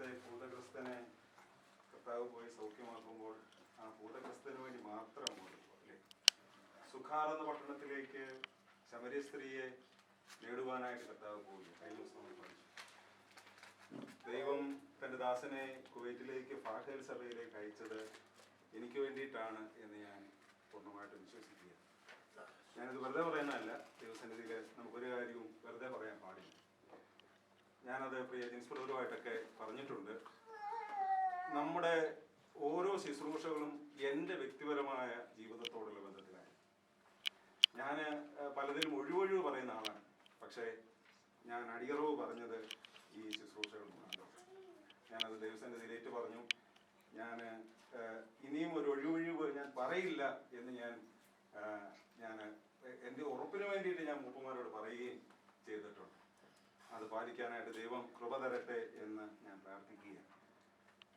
നേരത്തെ ഭൂതഗ്രസ്തനെ കർത്താവ് പോയി സൗഖ്യമാക്കുമ്പോൾ ആ ഭൂതഗ്രസ്തന് വേണ്ടി മാത്രം അങ്ങോട്ട് പോകും അല്ലേ? സുഖാർ എന്ന പട്ടണത്തിലേക്ക് ശമര്യ സ്ത്രീയെ നേടുവാനായിട്ട് കർത്താവ് പോയില്ല. കഴിഞ്ഞ ദിവസം നമ്മൾ പഠിച്ചു. ദൈവം തൻ്റെ ദാസനെ കുവൈറ്റിലേക്ക് ഫാഖേൽ സഭയിലേക്ക് അയച്ചത് എനിക്ക് വേണ്ടിയിട്ടാണ് എന്ന് ഞാൻ പൂർണ്ണമായിട്ട് വിശ്വസിക്കുക. ഞാനിത് വെറുതെ പറയുന്നതല്ല. ദൈവസന്നിധിയിൽ നമുക്കൊരു കാര്യവും വെറുതെ പറയാൻ പാടില്ല. ഞാനത് പ്രിയ ജിൻസ് ബ്രദറുമായിട്ടൊക്കെ പറഞ്ഞിട്ടുണ്ട്. നമ്മുടെ ഓരോ ശുശ്രൂഷകളും എൻ്റെ വ്യക്തിപരമായ ജീവിതത്തോടുള്ള ബന്ധത്തിലാണ്. ഞാൻ പലതിലും ഒഴിവൊഴിവ് പറയുന്ന ആളാണ്. പക്ഷേ ഞാൻ അടിയറവ് പറഞ്ഞത് ഈ ശുശ്രൂഷകൾ മാത്രം. ഞാനത് ദൈവസന്നിധിയിൽ ഏറ്റു പറഞ്ഞു. ഞാൻ ഇനിയും ഒരു ഒഴിവൊഴിവ് ഞാൻ പറയില്ല എന്ന് ഞാൻ എൻ്റെ ഉറപ്പിന് വേണ്ടിയിട്ട് ഞാൻ മൂപ്പന്മാരോട് പറയുകയും ചെയ്തിട്ടുണ്ട്. അത് പാലിക്കാനായിട്ട് ദൈവം കൃപ തരട്ടെ എന്ന് ഞാൻ പ്രാർത്ഥിക്കുകയാണ്.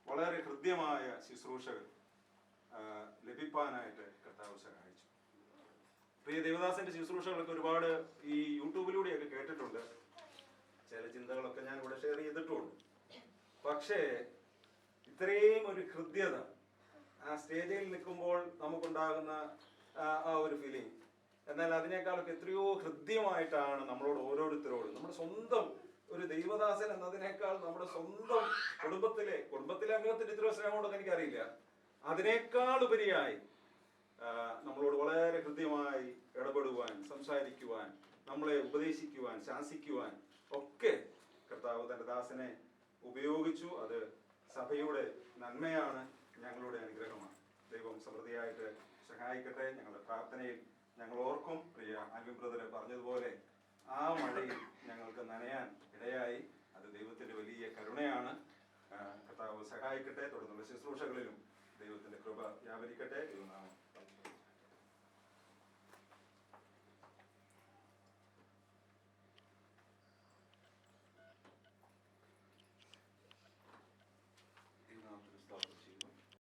വളരെ ഹൃദ്യമായ ശുശ്രൂഷകൾ ലഭിക്കാനായിട്ട് കർത്താവ് സഹായിച്ചു. പ്രിയ ദേവദാസന്റെ ശുശ്രൂഷകളൊക്കെ ഒരുപാട് ഈ യൂട്യൂബിലൂടെയൊക്കെ കേട്ടിട്ടുണ്ട്. ചില ചിന്തകളൊക്കെ ഞാൻ ഇവിടെ ഷെയർ ചെയ്തിട്ടുണ്ട്. പക്ഷേ ഇത്രയും ഒരു ഹൃദ്യത ആ സ്റ്റേജിൽ നിൽക്കുമ്പോൾ നമുക്കുണ്ടാകുന്ന ആ ഒരു ഫീലിംഗ്, എന്നാൽ അതിനേക്കാളൊക്കെ എത്രയോ ഹൃദ്യമായിട്ടാണ് നമ്മളോട് ഓരോരുത്തരോടും, നമ്മുടെ സ്വന്തം ഒരു ദൈവദാസൻ എന്നതിനേക്കാൾ നമ്മുടെ സ്വന്തം കുടുംബത്തിലെ അംഗത്തിന്റെ ഇത്ര സ്നേഹം കൊണ്ടൊന്നും എനിക്കറിയില്ല. അതിനേക്കാൾ ഉപരിയായി നമ്മളോട് വളരെ ഹൃദ്യമായി ഇടപെടുവാൻ, സംസാരിക്കുവാൻ, നമ്മളെ ഉപദേശിക്കുവാൻ, ശാസിക്കുവാൻ ഒക്കെ കർത്താവ് തന്റെ ദാസനെ ഉപയോഗിച്ചു. അത് സഭയുടെ നന്മയാണ്, ഞങ്ങളുടെ അനുഗ്രഹമാണ്. ദൈവം സമൃദ്ധിയായിട്ട് സഹായിക്കട്ടെ. ഞങ്ങളുടെ പ്രാർത്ഥനയിൽ ഞങ്ങൾ ഓർക്കും. പ്രിയ ആൽവിൻ ബ്രദർ പറഞ്ഞതുപോലെ ആ മഴയിൽ ഞങ്ങൾക്ക് നനയാൻ ഇടയായി. അത് ദൈവത്തിന്റെ വലിയ കരുണയാണ്. കർത്താവ് സഹായിക്കട്ടെ. തുടർന്നുള്ള ശുശ്രൂഷകളിലും ദൈവത്തിന്റെ കൃപ വ്യാപരിക്കട്ടെ. ദൈവനാമം